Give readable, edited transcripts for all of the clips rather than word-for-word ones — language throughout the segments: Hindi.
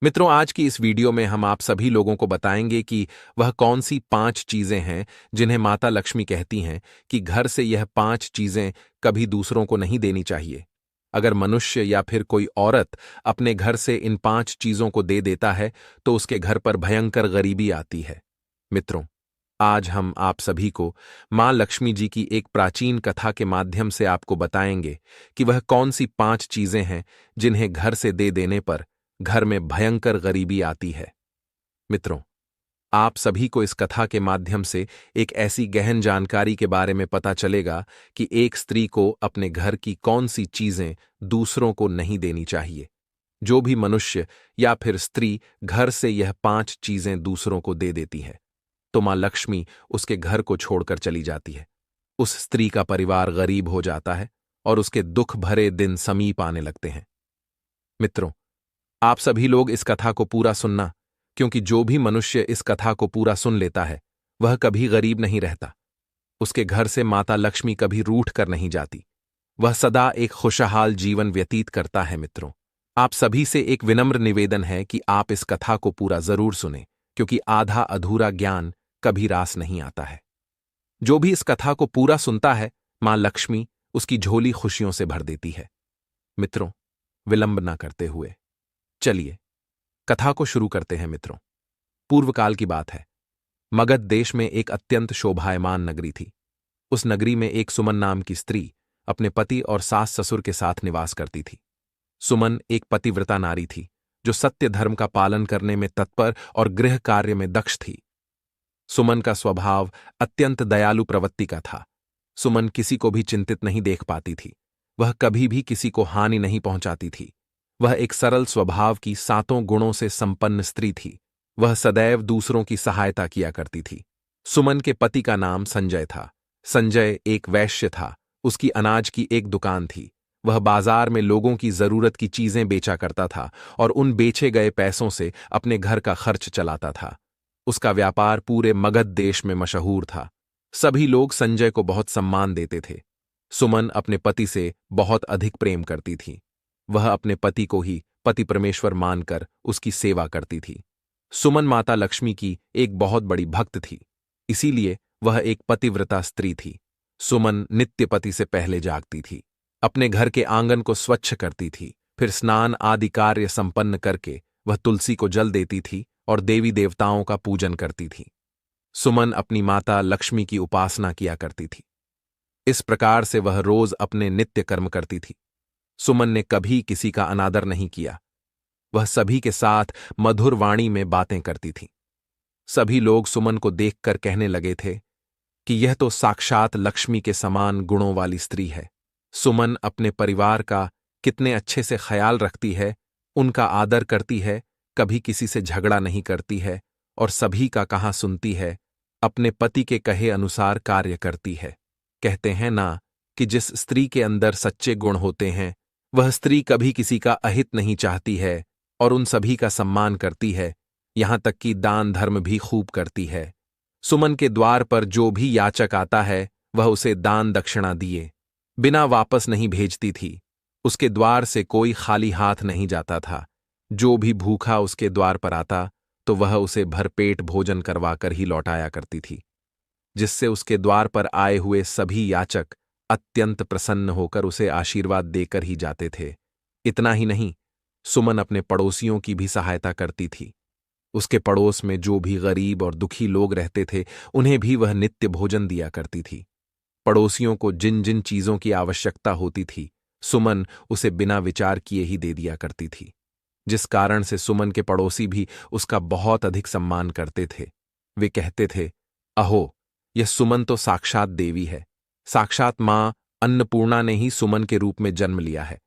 मित्रों, आज की इस वीडियो में हम आप सभी लोगों को बताएंगे कि वह कौन सी 5 चीजें हैं जिन्हें माता लक्ष्मी कहती हैं कि घर से यह 5 चीजें कभी दूसरों को नहीं देनी चाहिए। अगर मनुष्य या फिर कोई औरत अपने घर से इन 5 चीजों को दे देता है तो उसके घर पर भयंकर गरीबी आती है। मित्रों, आज हम आप सभी को मां लक्ष्मी जी की एक प्राचीन कथा के माध्यम से आपको बताएंगे कि वह कौन सी 5 चीजें हैं जिन्हें घर से दे देने पर घर में भयंकर गरीबी आती है। मित्रों, आप सभी को इस कथा के माध्यम से एक ऐसी गहन जानकारी के बारे में पता चलेगा कि एक स्त्री को अपने घर की कौन सी चीजें दूसरों को नहीं देनी चाहिए। जो भी मनुष्य या फिर स्त्री घर से यह 5 चीजें दूसरों को दे देती है तो मां लक्ष्मी उसके घर को छोड़कर चली जाती है। उस स्त्री का परिवार गरीब हो जाता है और उसके दुख भरे दिन समीप आने लगते हैं। मित्रों, आप सभी लोग इस कथा को पूरा सुनना, क्योंकि जो भी मनुष्य इस कथा को पूरा सुन लेता है वह कभी गरीब नहीं रहता। उसके घर से माता लक्ष्मी कभी रूठ कर नहीं जाती। वह सदा एक खुशहाल जीवन व्यतीत करता है। मित्रों, आप सभी से एक विनम्र निवेदन है कि आप इस कथा को पूरा जरूर सुनें, क्योंकि आधा अधूरा ज्ञान कभी रास नहीं आता है। जो भी इस कथा को पूरा सुनता है, मां लक्ष्मी उसकी झोली खुशियों से भर देती है। मित्रों, विलंब न करते हुए चलिए कथा को शुरू करते हैं। मित्रों, पूर्व काल की बात है। मगध देश में एक अत्यंत शोभायमान नगरी थी। उस नगरी में एक सुमन नाम की स्त्री अपने पति और सास ससुर के साथ निवास करती थी। सुमन एक पतिव्रता नारी थी जो सत्य धर्म का पालन करने में तत्पर और गृह कार्य में दक्ष थी। सुमन का स्वभाव अत्यंत दयालु प्रवृत्ति का था। सुमन किसी को भी चिंतित नहीं देख पाती थी। वह कभी भी किसी को हानि नहीं पहुंचाती थी। वह एक सरल स्वभाव की 7 गुणों से संपन्न स्त्री थी। वह सदैव दूसरों की सहायता किया करती थी। सुमन के पति का नाम संजय था। संजय एक वैश्य था। उसकी अनाज की एक दुकान थी। वह बाजार में लोगों की जरूरत की चीजें बेचा करता था और उन बेचे गए पैसों से अपने घर का खर्च चलाता था। उसका व्यापार पूरे मगध देश में मशहूर था। सभी लोग संजय को बहुत सम्मान देते थे। सुमन अपने पति से बहुत अधिक प्रेम करती थी। वह अपने पति को ही पति परमेश्वर मानकर उसकी सेवा करती थी। सुमन माता लक्ष्मी की एक बहुत बड़ी भक्त थी, इसीलिए वह एक पतिव्रता स्त्री थी। सुमन नित्य पति से पहले जागती थी, अपने घर के आंगन को स्वच्छ करती थी, फिर स्नान आदि कार्य संपन्न करके वह तुलसी को जल देती थी और देवी देवताओं का पूजन करती थी। सुमन अपनी माता लक्ष्मी की उपासना किया करती थी। इस प्रकार से वह रोज अपने नित्य कर्म करती थी। सुमन ने कभी किसी का अनादर नहीं किया। वह सभी के साथ मधुर वाणी में बातें करती थी। सभी लोग सुमन को देखकर कहने लगे थे कि यह तो साक्षात लक्ष्मी के समान गुणों वाली स्त्री है। सुमन अपने परिवार का कितने अच्छे से ख्याल रखती है, उनका आदर करती है, कभी किसी से झगड़ा नहीं करती है और सभी का कहा सुनती है, अपने पति के कहे अनुसार कार्य करती है। कहते हैं ना कि जिस स्त्री के अंदर सच्चे गुण होते हैं वह स्त्री कभी किसी का अहित नहीं चाहती है और उन सभी का सम्मान करती है, यहां तक कि दान धर्म भी खूब करती है। सुमन के द्वार पर जो भी याचक आता है वह उसे दान दक्षिणा दिए बिना वापस नहीं भेजती थी। उसके द्वार से कोई खाली हाथ नहीं जाता था। जो भी भूखा उसके द्वार पर आता तो वह उसे भरपेट भोजन करवाकर ही लौटाया करती थी, जिससे उसके द्वार पर आए हुए सभी याचक अत्यंत प्रसन्न होकर उसे आशीर्वाद देकर ही जाते थे। इतना ही नहीं, सुमन अपने पड़ोसियों की भी सहायता करती थी। उसके पड़ोस में जो भी गरीब और दुखी लोग रहते थे उन्हें भी वह नित्य भोजन दिया करती थी। पड़ोसियों को जिन जिन चीजों की आवश्यकता होती थी सुमन उसे बिना विचार किए ही दे दिया करती थी, जिस कारण से सुमन के पड़ोसी भी उसका बहुत अधिक सम्मान करते थे। वे कहते थे, अहो, यह सुमन तो साक्षात देवी है। साक्षात मां अन्नपूर्णा ने ही सुमन के रूप में जन्म लिया है।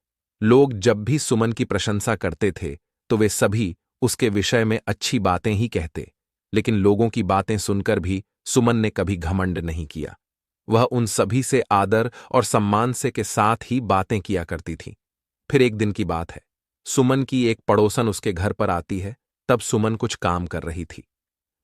लोग जब भी सुमन की प्रशंसा करते थे तो वे सभी उसके विषय में अच्छी बातें ही कहते, लेकिन लोगों की बातें सुनकर भी सुमन ने कभी घमंड नहीं किया। वह उन सभी से आदर और सम्मान से के साथ ही बातें किया करती थी। फिर एक दिन की बात है, सुमन की एक पड़ोसन उसके घर पर आती है। तब सुमन कुछ काम कर रही थी।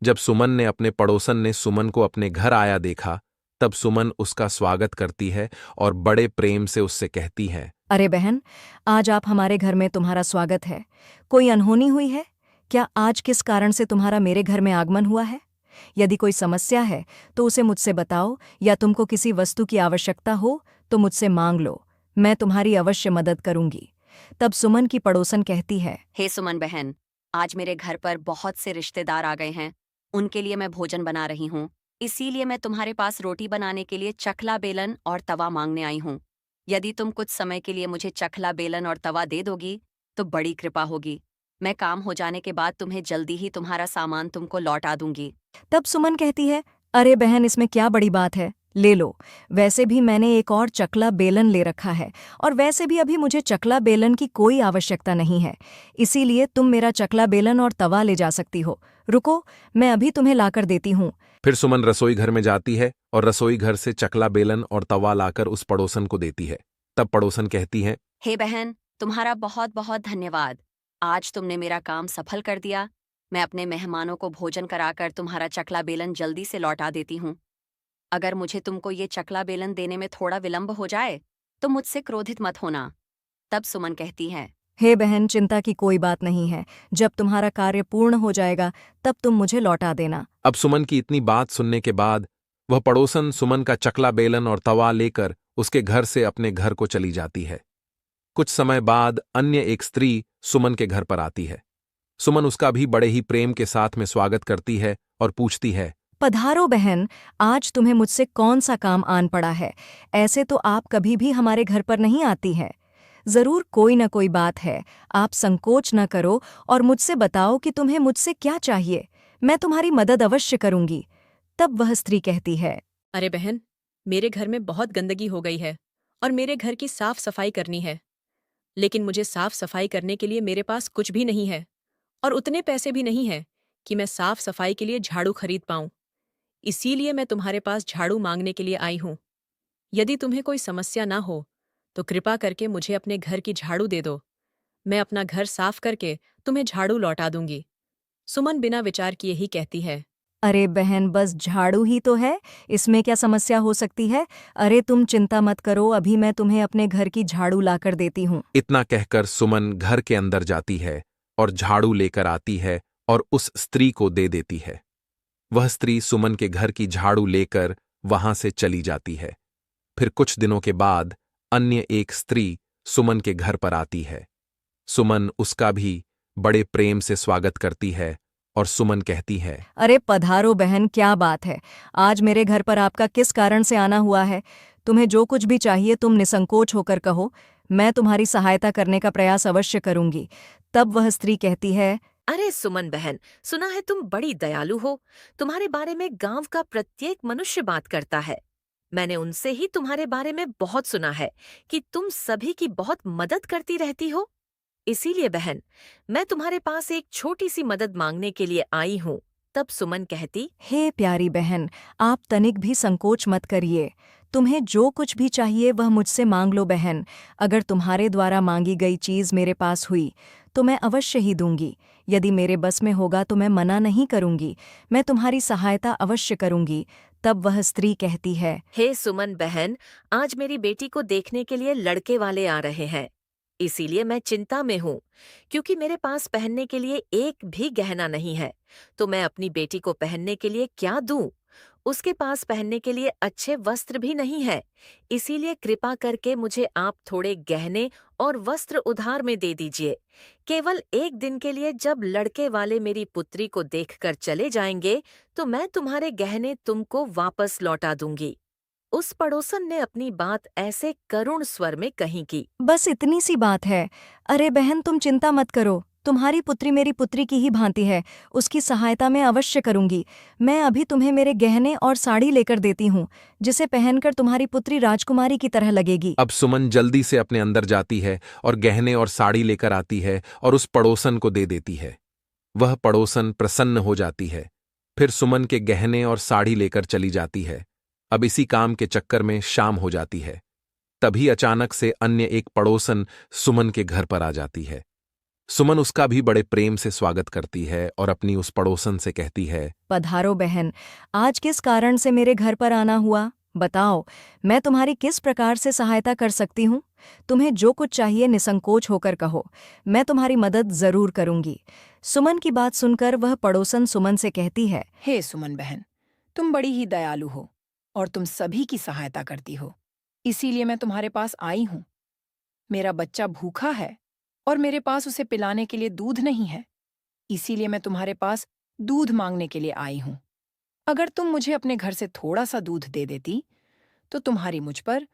जब सुमन ने अपने पड़ोसन ने सुमन को अपने घर आया देखा, तब सुमन उसका स्वागत करती है और बड़े प्रेम से उससे कहती है, अरे बहन, आज आप हमारे घर में, तुम्हारा स्वागत है। कोई अनहोनी हुई है? क्या आज किस कारण से तुम्हारा मेरे घर में आगमन हुआ है? यदि कोई समस्या है तो उसे मुझसे बताओ, या तुमको किसी वस्तु की आवश्यकता हो तो मुझसे मांग लो, मैं तुम्हारी अवश्य मदद करूंगी। तब सुमन की पड़ोसन कहती है, हे सुमन बहन, आज मेरे घर पर बहुत से रिश्तेदार आ गए हैं। उनके लिए मैं भोजन बना रही हूँ। इसीलिए मैं तुम्हारे पास रोटी बनाने के लिए चकला बेलन और तवा मांगने आई हूँ। यदि तुम कुछ समय के लिए मुझे चकला बेलन और तवा दे दोगी तो बड़ी कृपा होगी। मैं काम हो जाने के बाद तुम्हें जल्दी ही तुम्हारा सामान तुमको लौटा दूंगी। तब सुमन कहती है, अरे बहन, इसमें क्या बड़ी बात है, ले लो। वैसे भी मैंने एक और चकला बेलन ले रखा है, और वैसे भी अभी मुझे चकला बेलन की कोई आवश्यकता नहीं है। इसीलिए तुम मेरा चकला बेलन और तवा ले जा सकती हो। रुको, मैं अभी तुम्हें लाकर देती हूँ। फिर सुमन रसोई घर में जाती है और रसोई घर से चकला बेलन और तवा लाकर उस पड़ोसन को देती है। तब पड़ोसन कहती है, हे बहन, तुम्हारा बहुत बहुत धन्यवाद। आज तुमने मेरा काम सफल कर दिया। मैं अपने मेहमानों को भोजन कराकर तुम्हारा चकला बेलन जल्दी से लौटा देती हूँ। अगर मुझे तुमको ये चकला बेलन देने में थोड़ा विलंब हो जाए तो मुझसे क्रोधित मत होना। तब सुमन कहती है, हे बहन, चिंता की कोई बात नहीं है। जब तुम्हारा कार्य पूर्ण हो जाएगा तब तुम मुझे लौटा देना। अब सुमन की इतनी बात सुनने के बाद वह पड़ोसन सुमन का चकला बेलन और तवा लेकर उसके घर से अपने घर को चली जाती है। कुछ समय बाद अन्य एक स्त्री सुमन के घर पर आती है। सुमन उसका भी बड़े ही प्रेम के साथ में स्वागत करती है और पूछती है, पधारो बहन, आज तुम्हें मुझसे कौन सा काम आन पड़ा है? ऐसे तो आप कभी भी हमारे घर पर नहीं आती हैं। जरूर कोई न कोई बात है। आप संकोच न करो और मुझसे बताओ कि तुम्हें मुझसे क्या चाहिए। मैं तुम्हारी मदद अवश्य करूंगी। तब वह स्त्री कहती है, अरे बहन, मेरे घर में बहुत गंदगी हो गई है और मेरे घर की साफ सफाई करनी है। लेकिन मुझे साफ सफाई करने के लिए मेरे पास कुछ भी नहीं है और उतने पैसे भी नहीं है कि मैं साफ सफाई के लिए झाड़ू खरीद पाऊं। इसीलिए मैं तुम्हारे पास झाड़ू मांगने के लिए आई हूं। यदि तुम्हें कोई समस्या ना हो तो कृपा करके मुझे अपने घर की झाड़ू दे दो। मैं अपना घर साफ करके तुम्हें झाड़ू लौटा दूंगी। सुमन बिना विचार किए ही कहती है, अरे बहन, बस झाड़ू ही तो है, इसमें क्या समस्या हो सकती है? अरे तुम चिंता मत करो, अभी मैं तुम्हें अपने घर की झाड़ू लाकर देती हूँ। इतना कहकर सुमन घर के अंदर जाती है और झाड़ू लेकर आती है और उस स्त्री को दे देती है। वह स्त्री सुमन के घर की झाड़ू लेकर वहां से चली जाती है। फिर कुछ दिनों के बाद अन्य एक स्त्री सुमन के घर पर आती है। सुमन उसका भी बड़े प्रेम से स्वागत करती है और सुमन कहती है, अरे पधारो बहन, क्या बात है? आज मेरे घर पर आपका किस कारण से आना हुआ है? तुम्हें जो कुछ भी चाहिए तुम निसंकोच होकर कहो, मैं तुम्हारी सहायता करने का प्रयास अवश्य करूंगी। तब वह स्त्री कहती है, अरे सुमन बहन, सुना है तुम बड़ी दयालु हो। तुम्हारे बारे में गांव का प्रत्येक मनुष्य बात करता है। मैंने उनसे ही तुम्हारे बारे में बहुत सुना है कि तुम सभी की बहुत मदद करती रहती हो। इसीलिए बहन, मैं तुम्हारे पास एक छोटी सी मदद मांगने के लिए आई हूँ। तब सुमन कहती, हे प्यारी बहन, आप तनिक भी संकोच मत करिए। तुम्हें जो कुछ भी चाहिए वह मुझसे मांग लो बहन। अगर तुम्हारे द्वारा मांगी गई चीज़ मेरे पास हुई तो मैं अवश्य ही दूंगी। यदि मेरे बस में होगा तो मैं मना नहीं करूंगी। मैं तुम्हारी सहायता अवश्य करूंगी। तब वह स्त्री कहती है, हे सुमन बहन, आज मेरी बेटी को देखने के लिए लड़के वाले आ रहे हैं। इसीलिए मैं चिंता में हूँ, क्योंकि मेरे पास पहनने के लिए एक भी गहना नहीं है। तो मैं अपनी बेटी को पहनने के लिए क्या दूं? उसके पास पहनने के लिए अच्छे वस्त्र भी नहीं है। इसीलिए कृपा करके मुझे आप थोड़े गहने और वस्त्र उधार में दे दीजिए। केवल एक दिन के लिए जब लड़के वाले मेरी पुत्री को देखकर चले जाएंगे तो मैं तुम्हारे गहने तुमको वापस लौटा दूंगी। उस पड़ोसन ने अपनी बात ऐसे करुण स्वर में कही कि बस इतनी सी बात है। अरे बहन, तुम चिंता मत करो, तुम्हारी पुत्री मेरी पुत्री की ही भांति है। उसकी सहायता मैं अवश्य करूंगी। मैं अभी तुम्हें मेरे गहने और साड़ी लेकर देती हूँ, जिसे पहनकर तुम्हारी पुत्री राजकुमारी की तरह लगेगी। अब सुमन जल्दी से अपने अंदर जाती है और गहने और साड़ी लेकर आती है और उस पड़ोसन को दे देती है। वह पड़ोसन प्रसन्न हो जाती है। फिर सुमन के गहने और साड़ी लेकर चली जाती है। अब इसी काम के चक्कर में शाम हो जाती है। तभी अचानक से अन्य एक पड़ोसन सुमन के घर पर आ जाती है। सुमन उसका भी बड़े प्रेम से स्वागत करती है और अपनी उस पड़ोसन से कहती है, पधारो बहन, आज किस कारण से मेरे घर पर आना हुआ? बताओ, मैं तुम्हारी किस प्रकार से सहायता कर सकती हूँ? तुम्हें जो कुछ चाहिए निसंकोच होकर कहो, मैं तुम्हारी मदद जरूर करूंगी। सुमन की बात सुनकर वह पड़ोसन सुमन से कहती है, हे सुमन बहन, तुम बड़ी ही दयालु हो और तुम सभी की सहायता करती हो, इसीलिए मैं तुम्हारे पास आई हूँ। मेरा बच्चा भूखा है और मेरे पास उसे पिलाने के लिए दूध नहीं है, इसीलिए मैं तुम्हारे पास दूध मांगने के लिए आई हूँ। अगर तुम मुझे अपने घर से थोड़ा सा दूध दे देती तो तुम्हारी मुझ पर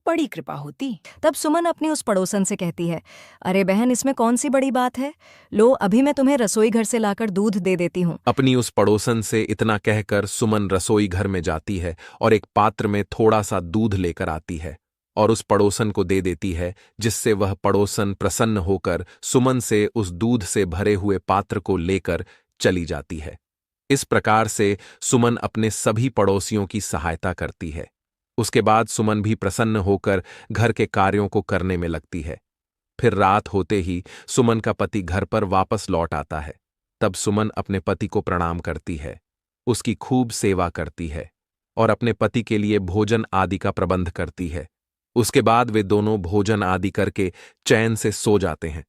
बड़ी कृपा होती। तब सुमन अपनी उस पड़ोसन से कहती है, अरे बहन, इसमें कौन सी बड़ी बात है? लो, अभी मैं तुम्हें रसोई घर से लाकर दूध दे देती हूँ। अपनी उस पड़ोसन से इतना कहकर सुमन रसोई घर में जाती है और एक पात्र में थोड़ा सा दूध लेकर आती है और उस पड़ोसन को दे देती है, जिससे वह पड़ोसन प्रसन्न होकर सुमन से उस दूध से भरे हुए पात्र को लेकर चली जाती है। इस प्रकार से सुमन अपने सभी पड़ोसियों की सहायता करती है। उसके बाद सुमन भी प्रसन्न होकर घर के कार्यों को करने में लगती है। फिर रात होते ही सुमन का पति घर पर वापस लौट आता है। तब सुमन अपने पति को प्रणाम करती है, उसकी खूब सेवा करती है और अपने पति के लिए भोजन आदि का प्रबंध करती है। उसके बाद वे दोनों भोजन आदि करके चैन से सो जाते हैं।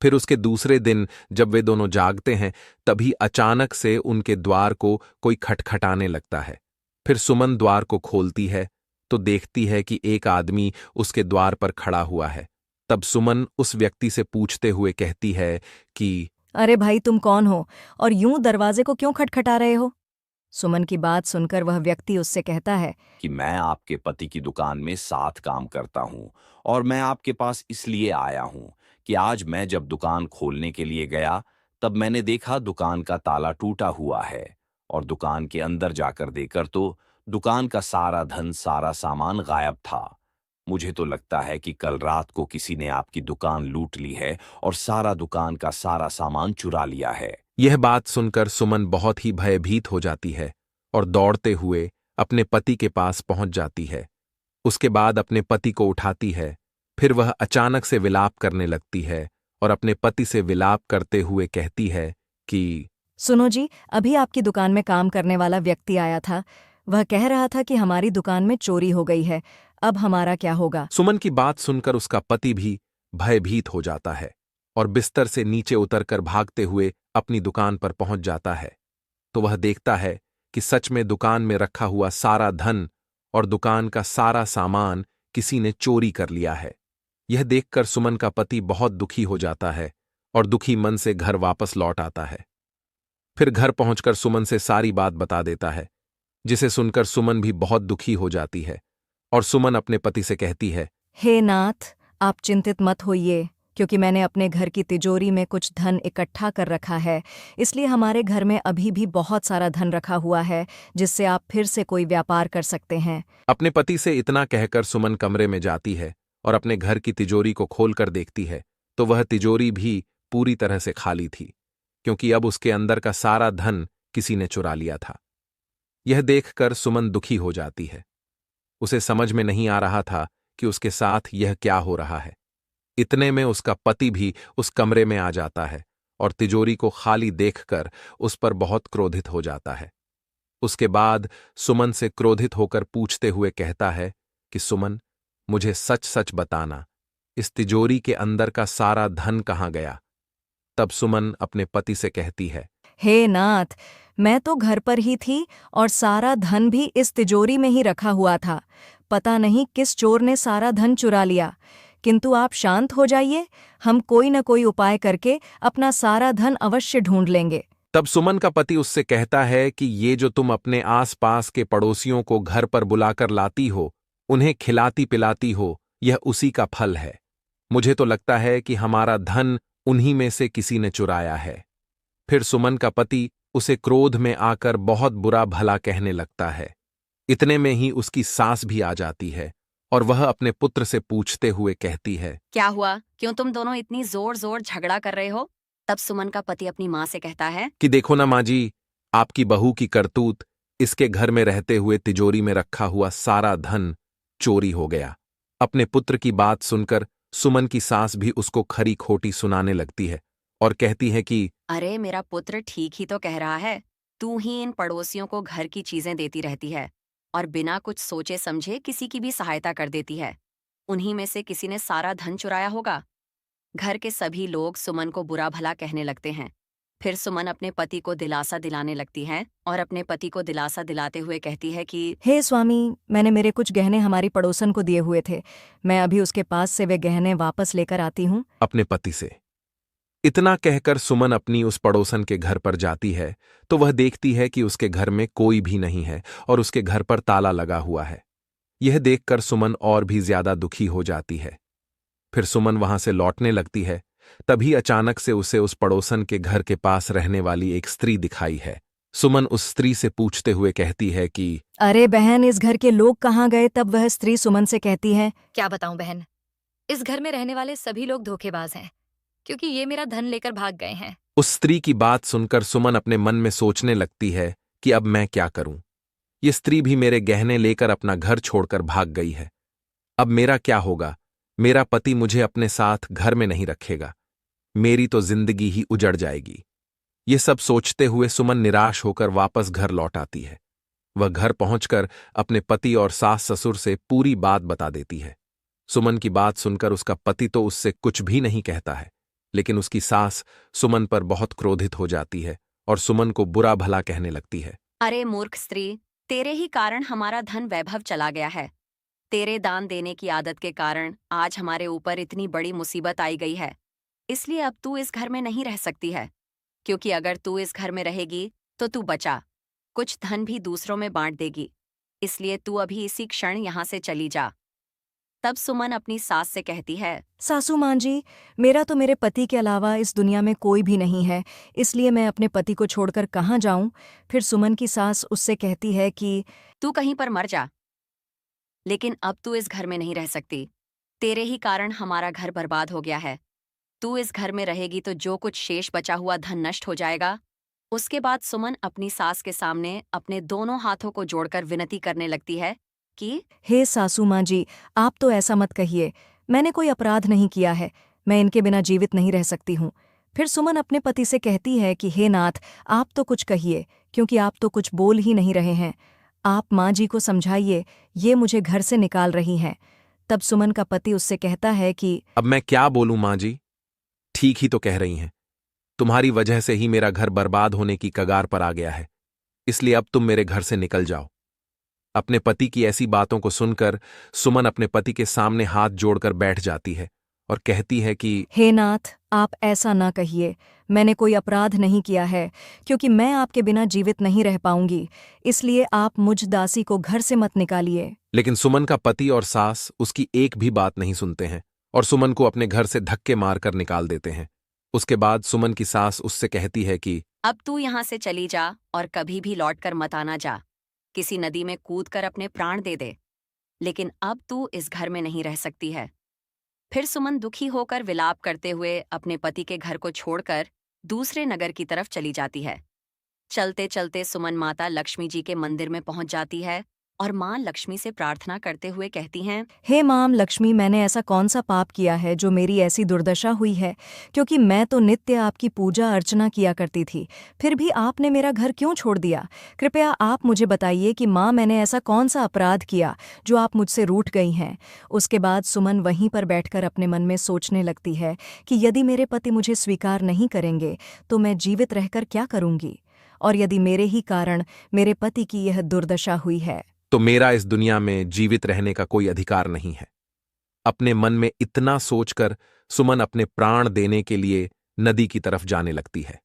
फिर उसके दूसरे दिन जब वे दोनों जागते हैं, तभी अचानक से उनके द्वार को कोई खटखटाने लगता है। फिर सुमन द्वार को खोलती है तो देखती है कि एक आदमी उसके द्वार पर खड़ा हुआ है। तब सुमन उस व्यक्ति से पूछते हुए कहती है कि अरे भाई, तुम कौन हो और यूं दरवाजे को क्यों खटखटा रहे हो? सुमन की बात सुनकर वह व्यक्ति उससे कहता है, कि मैं आपके पति की दुकान में साथ काम करता हूं और मैं आपके पास इसलिए आया हूं कि आज मैं जब दुकान खोलने के लिए गया तब मैंने देखा दुकान का ताला टूटा हुआ है और दुकान के अंदर जाकर देखकर तो दुकान का सारा धन सारा सामान गायब था। मुझे तो लगता है कि कल रात को किसी ने आपकी दुकान लूट ली है और सारा दुकान का सारा सामान चुरा लिया है। यह बात सुनकर सुमन बहुत ही भयभीत हो जाती है और दौड़ते हुए अपने पति के पास पहुंच जाती है। उसके बाद अपने पति को उठाती है। फिर वह अचानक से विलाप करने लगती है और अपने पति से विलाप करते हुए कहती है कि सुनो जी, अभी आपकी दुकान में काम करने वाला व्यक्ति आया था। वह कह रहा था कि हमारी दुकान में चोरी हो गई है, अब हमारा क्या होगा? सुमन की बात सुनकर उसका पति भी भयभीत हो जाता है और बिस्तर से नीचे उतरकर भागते हुए अपनी दुकान पर पहुंच जाता है। तो वह देखता है कि सच में दुकान में रखा हुआ सारा धन और दुकान का सारा सामान किसी ने चोरी कर लिया है। यह देखकर सुमन का पति बहुत दुखी हो जाता है और दुखी मन से घर वापस लौट आता है। फिर घर पहुंचकर सुमन से सारी बात बता देता है, जिसे सुनकर सुमन भी बहुत दुखी हो जाती है और सुमन अपने पति से कहती है, हे नाथ, आप चिंतित मत होइए, क्योंकि मैंने अपने घर की तिजोरी में कुछ धन इकट्ठा कर रखा है, इसलिए हमारे घर में अभी भी बहुत सारा धन रखा हुआ है, जिससे आप फिर से कोई व्यापार कर सकते हैं। अपने पति से इतना कहकर सुमन कमरे में जाती है और अपने घर की तिजोरी को खोलकर देखती है तो वह तिजोरी भी पूरी तरह से खाली थी, क्योंकि अब उसके अंदर का सारा धन किसी ने चुरा लिया था। यह देखकर सुमन दुखी हो जाती है। उसे समझ में नहीं आ रहा था कि उसके साथ यह क्या हो रहा है। इतने में उसका पति भी उस कमरे में आ जाता है और तिजोरी को खाली देखकर उस पर बहुत क्रोधित हो जाता है। उसके बाद सुमन से क्रोधित होकर पूछते हुए कहता है कि सुमन, मुझे सच सच बताना, इस तिजोरी के अंदर का सारा धन कहाँ गया? तब सुमन अपने पति से कहती है, हे नाथ, मैं तो घर पर ही थी और सारा धन भी इस तिजोरी में ही रखा हुआ था। पता नहीं किस चोर ने सारा धन चुरा लिया, किंतु आप शांत हो जाइए, हम कोई न कोई उपाय करके अपना सारा धन अवश्य ढूंढ लेंगे। तब सुमन का पति उससे कहता है कि ये जो तुम अपने आसपास के पड़ोसियों को घर पर बुलाकर लाती हो, उन्हें खिलाती पिलाती हो, यह उसी का फल है। मुझे तो लगता है कि हमारा धन उन्हीं में से किसी ने चुराया है। फिर सुमन का पति उसे क्रोध में आकर बहुत बुरा भला कहने लगता है। इतने में ही उसकी सास भी आ जाती है और वह अपने पुत्र से पूछते हुए कहती है, क्या हुआ? क्यों तुम दोनों इतनी जोर जोर झगड़ा कर रहे हो? तब सुमन का पति अपनी माँ से कहता है कि देखो ना माँ जी, आपकी बहू की करतूत, इसके घर में रहते हुए तिजोरी में रखा हुआ सारा धन चोरी हो गया। अपने पुत्र की बात सुनकर सुमन की सास भी उसको खरी खोटी सुनाने लगती है और कहती है कि अरे मेरा पुत्र ठीक ही तो कह रहा है, तू ही इन पड़ोसियों को घर की चीजें देती रहती है, और बिना कुछ सोचे समझे किसी की भी सहायता कर देती है। उन्हीं में से किसी ने सारा धन चुराया होगा। घर के सभी लोग सुमन को बुरा भला कहने लगते हैं। फिर सुमन अपने पति को दिलासा दिलाने लगती है और अपने पति को दिलासा दिलाते हुए कहती है कि हे स्वामी, मैंने मेरे कुछ गहने हमारी पड़ोसन को दिए हुए थे। मैं अभी उसके पास से वे गहने वापस लेकर आती हूँ। अपने पति से इतना कहकर सुमन अपनी उस पड़ोसन के घर पर जाती है तो वह देखती है कि उसके घर में कोई भी नहीं है और उसके घर पर ताला लगा हुआ है। यह देखकर सुमन और भी ज्यादा दुखी हो जाती है। फिर सुमन वहां से लौटने लगती है, तभी अचानक से उसे उस पड़ोसन के घर के पास रहने वाली एक स्त्री दिखाई है। सुमन उस स्त्री से पूछते हुए कहती है कि अरे बहन, इस घर के लोग कहाँ गए? तब वह स्त्री सुमन से कहती है, क्या बताऊं बहन, इस घर में रहने वाले सभी लोग धोखेबाज हैं, क्योंकि ये मेरा धन लेकर भाग गए हैं। उस स्त्री की बात सुनकर सुमन अपने मन में सोचने लगती है कि अब मैं क्या करूं। ये स्त्री भी मेरे गहने लेकर अपना घर छोड़कर भाग गई है। अब मेरा क्या होगा? मेरा पति मुझे अपने साथ घर में नहीं रखेगा। मेरी तो जिंदगी ही उजड़ जाएगी। ये सब सोचते हुए सुमन निराश होकर वापस घर लौट आती है। वह घर पहुंचकर अपने पति और सास ससुर से पूरी बात बता देती है। सुमन की बात सुनकर उसका पति तो उससे कुछ भी नहीं कहता है, लेकिन उसकी सास सुमन पर बहुत क्रोधित हो जाती है और सुमन को बुरा भला कहने लगती है। अरे मूर्ख स्त्री, तेरे ही कारण हमारा धन वैभव चला गया है। तेरे दान देने की आदत के कारण आज हमारे ऊपर इतनी बड़ी मुसीबत आई गई है। इसलिए अब तू इस घर में नहीं रह सकती है, क्योंकि अगर तू इस घर में रहेगी तो तू बचा कुछ धन भी दूसरों में बांट देगी। इसलिए तू अभी इसी क्षण यहाँ से चली जा। तब सुमन अपनी सास से कहती है, सासू माँ जी, मेरा तो मेरे पति के अलावा इस दुनिया में कोई भी नहीं है, इसलिए मैं अपने पति को छोड़कर कहाँ जाऊं? फिर सुमन की सास उससे कहती है कि तू कहीं पर मर जा, लेकिन अब तू इस घर में नहीं रह सकती। तेरे ही कारण हमारा घर बर्बाद हो गया है। तू इस घर में रहेगी तो जो कुछ शेष बचा हुआ धन नष्ट हो जाएगा। उसके बाद सुमन अपनी सास के सामने अपने दोनों हाथों को जोड़कर विनती करने लगती है कि हे सासू माँ जी, आप तो ऐसा मत कहिए। मैंने कोई अपराध नहीं किया है। मैं इनके बिना जीवित नहीं रह सकती हूँ। फिर सुमन अपने पति से कहती है कि हे नाथ, आप तो कुछ कहिए, क्योंकि आप तो कुछ बोल ही नहीं रहे हैं। आप माँ जी को समझाइए, ये मुझे घर से निकाल रही हैं। तब सुमन का पति उससे कहता है कि अब मैं क्या बोलूं माँ जी? ठीक ही तो कह रही हैं। तुम्हारी वजह से ही मेरा घर बर्बाद होने की कगार पर आ गया है, इसलिए अब तुम मेरे घर से निकल जाओ। अपने पति की ऐसी बातों को सुनकर सुमन अपने पति के सामने हाथ जोड़कर बैठ जाती है और कहती है कि हे नाथ, आप ऐसा ना कहिए। मैंने कोई अपराध नहीं किया है, क्योंकि मैं आपके बिना जीवित नहीं रह पाऊंगी। इसलिए आप मुझ दासी को घर से मत निकालिए। लेकिन सुमन का पति और सास उसकी एक भी बात नहीं सुनते हैं और सुमन को अपने घर से धक्के मारकर निकाल देते हैं। उसके बाद सुमन की सास उससे कहती है कि अब तू यहाँ से चली जा और कभी भी लौटकर मत आना जा। किसी नदी में कूदकर अपने प्राण दे दे, लेकिन अब तू इस घर में नहीं रह सकती है। फिर सुमन दुखी होकर विलाप करते हुए अपने पति के घर को छोड़कर दूसरे नगर की तरफ चली जाती है। चलते चलते सुमन माता लक्ष्मी जी के मंदिर में पहुंच जाती है और मां लक्ष्मी से प्रार्थना करते हुए कहती हैं, हे माम लक्ष्मी, मैंने ऐसा कौन सा पाप किया है जो मेरी ऐसी दुर्दशा हुई है? क्योंकि मैं तो नित्य आपकी पूजा अर्चना किया करती थी, फिर भी आपने मेरा घर क्यों छोड़ दिया? कृपया आप मुझे बताइए कि माँ, मैंने ऐसा कौन सा अपराध किया जो आप मुझसे रूठ गई हैं? उसके बाद सुमन वहीं पर बैठकर अपने मन में सोचने लगती है कि यदि मेरे पति मुझे स्वीकार नहीं करेंगे तो मैं जीवित रहकर क्या करूंगी? और यदि मेरे ही कारण मेरे पति की यह दुर्दशा हुई है तो मेरा इस दुनिया में जीवित रहने का कोई अधिकार नहीं है। अपने मन में इतना सोचकर सुमन अपने प्राण देने के लिए नदी की तरफ जाने लगती है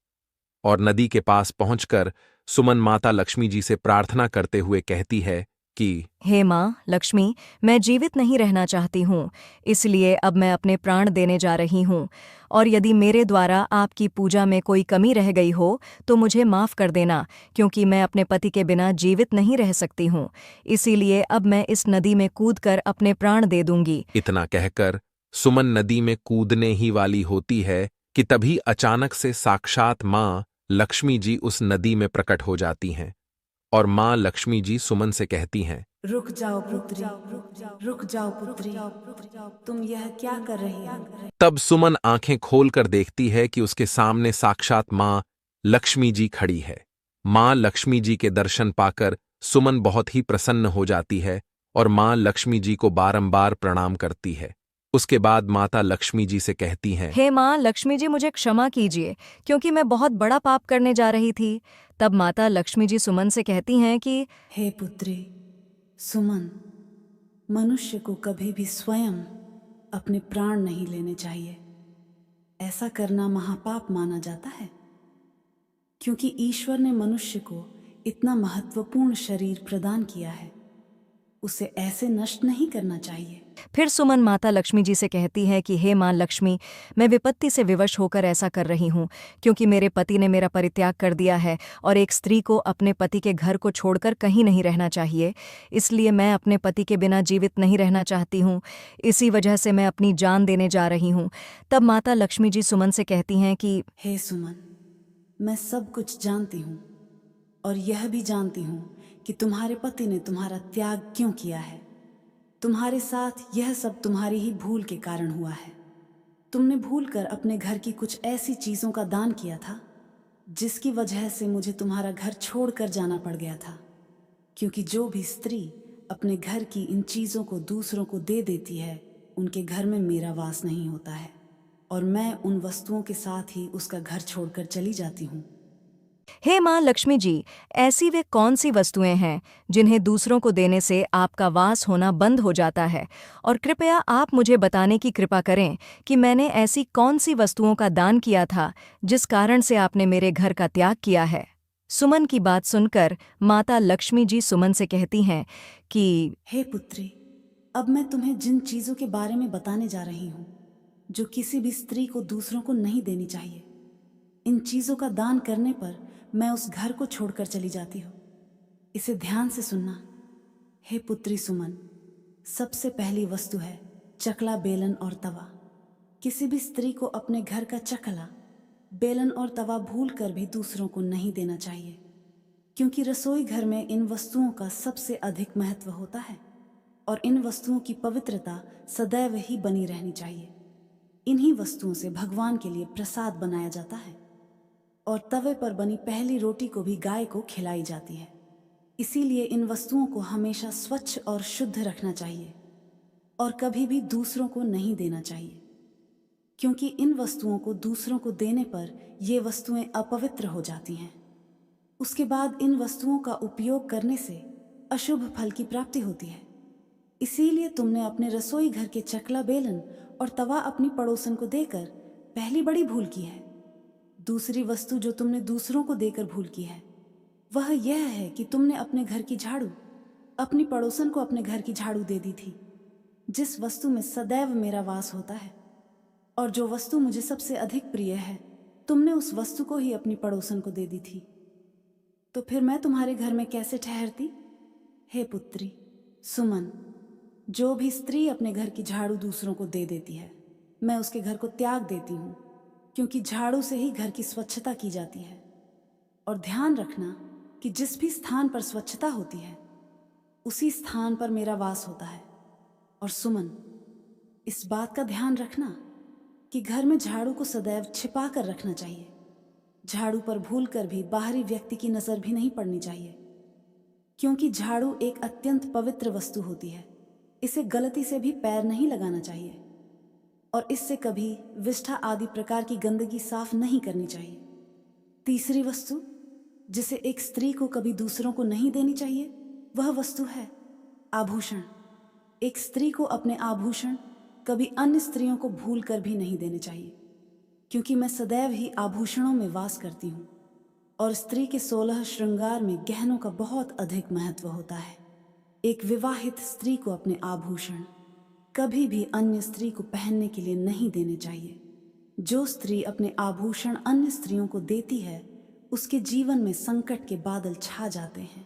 और नदी के पास पहुंचकर सुमन माता लक्ष्मी जी से प्रार्थना करते हुए कहती है कि हे माँ लक्ष्मी, मैं जीवित नहीं रहना चाहती हूँ, इसलिए अब मैं अपने प्राण देने जा रही हूँ। और यदि मेरे द्वारा आपकी पूजा में कोई कमी रह गई हो तो मुझे माफ़ कर देना, क्योंकि मैं अपने पति के बिना जीवित नहीं रह सकती हूँ। इसीलिए अब मैं इस नदी में कूदकर अपने प्राण दे दूंगी। इतना कहकर सुमन नदी में कूदने ही वाली होती है कि तभी अचानक से साक्षात माँ लक्ष्मी जी उस नदी में प्रकट हो जाती हैं और माँ लक्ष्मी जी सुमन से कहती हैं, रुक जाओ पुत्री, रुक जाओ पुत्री, तुम यह क्या कर रही हो? तब सुमन आंखें खोलकर देखती है कि उसके सामने साक्षात माँ लक्ष्मी जी खड़ी है। माँ लक्ष्मी जी के दर्शन पाकर सुमन बहुत ही प्रसन्न हो जाती है और मां लक्ष्मी जी को बारंबार प्रणाम करती है। उसके बाद माता लक्ष्मी जी से कहती हैं, हे माँ लक्ष्मी जी, मुझे क्षमा कीजिए क्योंकि मैं बहुत बड़ा पाप करने जा रही थी। तब माता लक्ष्मी जी सुमन से कहती हैं कि हे पुत्री सुमन, मनुष्य को कभी भी स्वयं अपने प्राण नहीं लेने चाहिए। ऐसा करना महापाप माना जाता है, क्योंकि ईश्वर ने मनुष्य को इतना महत्वपूर्ण शरीर प्रदान किया है, उसे ऐसे नष्ट नहीं करना चाहिए। फिर सुमन माता लक्ष्मी जी से कहती है कि हे माँ लक्ष्मी, मैं विपत्ति से विवश होकर ऐसा कर रही हूँ क्योंकि मेरे पति ने मेरा परित्याग कर दिया है और एक स्त्री को अपने पति के घर को छोड़कर कहीं नहीं रहना चाहिए। इसलिए मैं अपने पति के बिना जीवित नहीं रहना चाहती हूँ। इसी वजह से मैं अपनी जान देने जा रही हूँ। तब माता लक्ष्मी जी सुमन से कहती हैं कि हे सुमन, मैं सब कुछ जानती हूँ और यह भी जानती हूँ कि तुम्हारे पति ने तुम्हारा त्याग क्यों किया है। तुम्हारे साथ यह सब तुम्हारी ही भूल के कारण हुआ है। तुमने भूलकर अपने घर की कुछ ऐसी चीज़ों का दान किया था जिसकी वजह से मुझे तुम्हारा घर छोड़कर जाना पड़ गया था। क्योंकि जो भी स्त्री अपने घर की इन चीज़ों को दूसरों को दे देती है, उनके घर में मेरा वास नहीं होता है और मैं उन वस्तुओं के साथ ही उसका घर छोड़कर चली जाती हूँ। हे माँ लक्ष्मी जी, ऐसी वे कौन सी वस्तुएं हैं जिन्हें दूसरों को देने से आपका वास होना बंद हो जाता है, और कृपया आप मुझे बताने की कृपा करें कि मैंने ऐसी कौन सी वस्तुओं का दान किया था जिस कारण से आपने मेरे घर का त्याग किया है। सुमन की बात सुनकर माता लक्ष्मी जी सुमन से कहती हैं कि हे पुत्री, अब मैं तुम्हें जिन चीज़ों के बारे में बताने जा रही हूँ जो किसी भी स्त्री को दूसरों को नहीं देनी चाहिए, इन चीज़ों का दान करने पर मैं उस घर को छोड़कर चली जाती हूँ। इसे ध्यान से सुनना। हे पुत्री सुमन, सबसे पहली वस्तु है चकला, बेलन और तवा। किसी भी स्त्री को अपने घर का चकला, बेलन और तवा भूलकर भी दूसरों को नहीं देना चाहिए, क्योंकि रसोई घर में इन वस्तुओं का सबसे अधिक महत्व होता है और इन वस्तुओं की पवित्रता सदैव ही बनी रहनी चाहिए। इन्हीं वस्तुओं से भगवान के लिए प्रसाद बनाया जाता है और तवे पर बनी पहली रोटी को भी गाय को खिलाई जाती है। इसीलिए इन वस्तुओं को हमेशा स्वच्छ और शुद्ध रखना चाहिए और कभी भी दूसरों को नहीं देना चाहिए, क्योंकि इन वस्तुओं को दूसरों को देने पर ये वस्तुएं अपवित्र हो जाती हैं। उसके बाद इन वस्तुओं का उपयोग करने से अशुभ फल की प्राप्ति होती है। इसीलिए तुमने अपने रसोई घर के चकला, बेलन और तवा अपनी पड़ोसन को देकर पहली बड़ी भूल की है। दूसरी वस्तु जो तुमने दूसरों को देकर भूल की है वह यह है कि तुमने अपने घर की झाड़ू अपनी पड़ोसन को अपने घर की झाड़ू दे दी थी, जिस वस्तु में सदैव मेरा वास होता है और जो वस्तु मुझे सबसे अधिक प्रिय है, तुमने उस वस्तु को ही अपनी पड़ोसन को दे दी थी। तो फिर मैं तुम्हारे घर में कैसे ठहरती? हे पुत्री सुमन, जो भी स्त्री अपने घर की झाड़ू दूसरों को दे देती है, मैं उसके घर को त्याग देती हूँ, क्योंकि झाड़ू से ही घर की स्वच्छता की जाती है। और ध्यान रखना कि जिस भी स्थान पर स्वच्छता होती है उसी स्थान पर मेरा वास होता है। और सुमन, इस बात का ध्यान रखना कि घर में झाड़ू को सदैव छिपा कर रखना चाहिए। झाड़ू पर भूलकर भी बाहरी व्यक्ति की नज़र भी नहीं पड़नी चाहिए, क्योंकि झाड़ू एक अत्यंत पवित्र वस्तु होती है। इसे गलती से भी पैर नहीं लगाना चाहिए और इससे कभी विष्ठा आदि प्रकार की गंदगी साफ नहीं करनी चाहिए। तीसरी वस्तु जिसे एक स्त्री को कभी दूसरों को नहीं देनी चाहिए वह वस्तु है आभूषण। एक स्त्री को अपने आभूषण कभी अन्य स्त्रियों को भूल कर भी नहीं देने चाहिए, क्योंकि मैं सदैव ही आभूषणों में वास करती हूँ और स्त्री के 16 श्रृंगार में गहनों का बहुत अधिक महत्व होता है। एक विवाहित स्त्री को अपने आभूषण कभी भी अन्य स्त्री को पहनने के लिए नहीं देने चाहिए। जो स्त्री अपने आभूषण अन्य स्त्रियों को देती है उसके जीवन में संकट के बादल छा जाते हैं,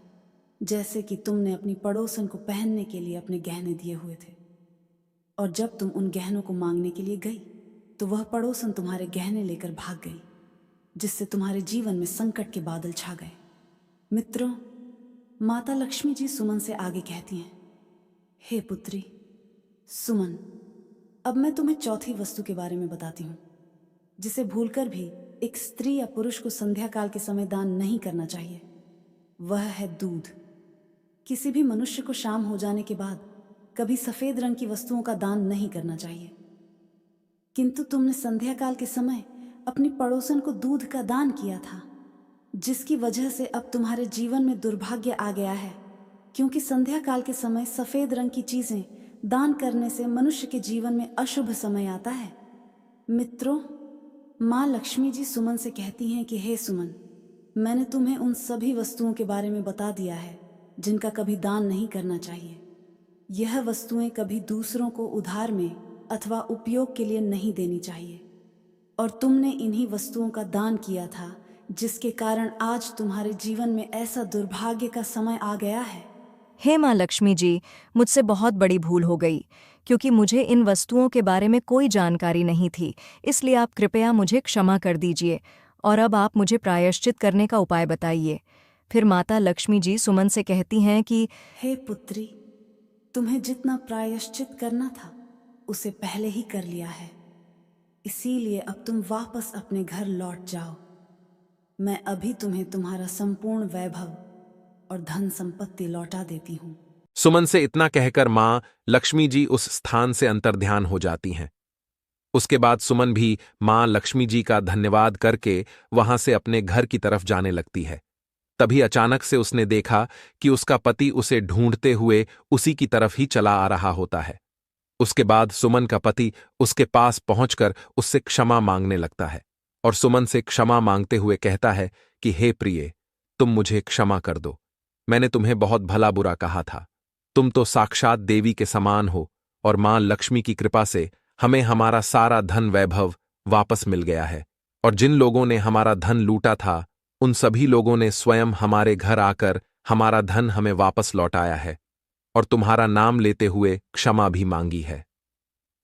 जैसे कि तुमने अपनी पड़ोसन को पहनने के लिए अपने गहने दिए हुए थे और जब तुम उन गहनों को मांगने के लिए गई तो वह पड़ोसन तुम्हारे गहने लेकर भाग गई, जिससे तुम्हारे जीवन में संकट के बादल छा गए। मित्रों, माता लक्ष्मी जी सुमन से आगे कहती हैं, हे पुत्री सुमन, अब मैं तुम्हें चौथी वस्तु के बारे में बताती हूँ जिसे भूलकर भी एक स्त्री या पुरुष को संध्या काल के समय दान नहीं करना चाहिए। वह है दूध। किसी भी मनुष्य को शाम हो जाने के बाद कभी सफेद रंग की वस्तुओं का दान नहीं करना चाहिए, किंतु तुमने संध्या काल के समय अपनी पड़ोसन को दूध का दान किया था, जिसकी वजह से अब तुम्हारे जीवन में दुर्भाग्य आ गया है, क्योंकि संध्या काल के समय सफेद रंग की चीजें दान करने से मनुष्य के जीवन में अशुभ समय आता है। मित्रों, माँ लक्ष्मी जी सुमन से कहती हैं कि हे सुमन, मैंने तुम्हें उन सभी वस्तुओं के बारे में बता दिया है जिनका कभी दान नहीं करना चाहिए। यह वस्तुएं कभी दूसरों को उधार में अथवा उपयोग के लिए नहीं देनी चाहिए, और तुमने इन्हीं वस्तुओं का दान किया था, जिसके कारण आज तुम्हारे जीवन में ऐसा दुर्भाग्य का समय आ गया है। हे माँ लक्ष्मी जी, मुझसे बहुत बड़ी भूल हो गई, क्योंकि मुझे इन वस्तुओं के बारे में कोई जानकारी नहीं थी, इसलिए आप कृपया मुझे क्षमा कर दीजिए और अब आप मुझे प्रायश्चित करने का उपाय बताइए। फिर माता लक्ष्मी जी सुमन से कहती हैं कि हे पुत्री, तुम्हें जितना प्रायश्चित करना था उसे पहले ही कर लिया है, इसीलिए अब तुम वापस अपने घर लौट जाओ। मैं अभी तुम्हें तुम्हारा संपूर्ण वैभव और धन संपत्ति लौटा देती हूँ। सुमन से इतना कहकर मां लक्ष्मी जी उस स्थान से अंतर्ध्यान हो जाती हैं। उसके बाद सुमन भी मां लक्ष्मी जी का धन्यवाद करके वहां से अपने घर की तरफ जाने लगती है। तभी अचानक से उसने देखा कि उसका पति उसे ढूंढते हुए उसी की तरफ ही चला आ रहा होता है। उसके बाद सुमन का पति उसके पास पहुंचकर उससे क्षमा मांगने लगता है और सुमन से क्षमा मांगते हुए कहता है कि हे प्रिय, तुम मुझे क्षमा कर दो। मैंने तुम्हें बहुत भला बुरा कहा था। तुम तो साक्षात देवी के समान हो और मां लक्ष्मी की कृपा से हमें हमारा सारा धन वैभव वापस मिल गया है, और जिन लोगों ने हमारा धन लूटा था उन सभी लोगों ने स्वयं हमारे घर आकर हमारा धन हमें वापस लौटाया है और तुम्हारा नाम लेते हुए क्षमा भी मांगी है।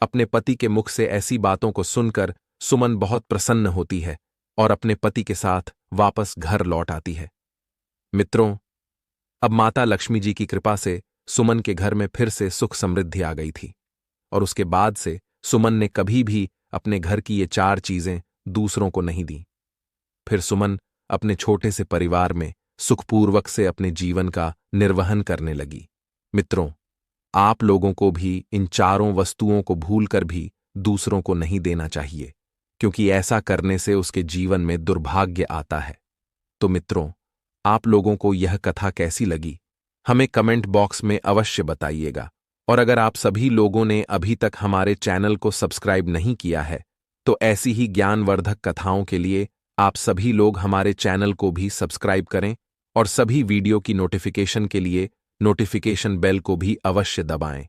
अपने पति के मुख से ऐसी बातों को सुनकर सुमन बहुत प्रसन्न होती है और अपने पति के साथ वापस घर लौट आती है। मित्रों, अब माता लक्ष्मी जी की कृपा से सुमन के घर में फिर से सुख समृद्धि आ गई थी और उसके बाद से सुमन ने कभी भी अपने घर की ये 4 चीजें दूसरों को नहीं दी। फिर सुमन अपने छोटे से परिवार में सुखपूर्वक से अपने जीवन का निर्वहन करने लगी। मित्रों, आप लोगों को भी इन 4 वस्तुओं को भूलकर भी दूसरों को नहीं देना चाहिए, क्योंकि ऐसा करने से उसके जीवन में दुर्भाग्य आता है। तो मित्रों, आप लोगों को यह कथा कैसी लगी, हमें कमेंट बॉक्स में अवश्य बताइएगा। और अगर आप सभी लोगों ने अभी तक हमारे चैनल को सब्सक्राइब नहीं किया है, तो ऐसी ही ज्ञानवर्धक कथाओं के लिए आप सभी लोग हमारे चैनल को भी सब्सक्राइब करें और सभी वीडियो की नोटिफिकेशन के लिए नोटिफिकेशन बेल को भी अवश्य दबाएं,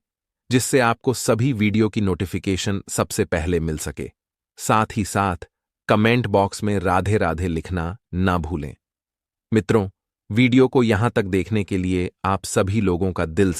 जिससे आपको सभी वीडियो की नोटिफिकेशन सबसे पहले मिल सके। साथ ही साथ कमेंट बॉक्स में राधे राधे लिखना ना भूलें। मित्रों, वीडियो को यहां तक देखने के लिए आप सभी लोगों का दिल से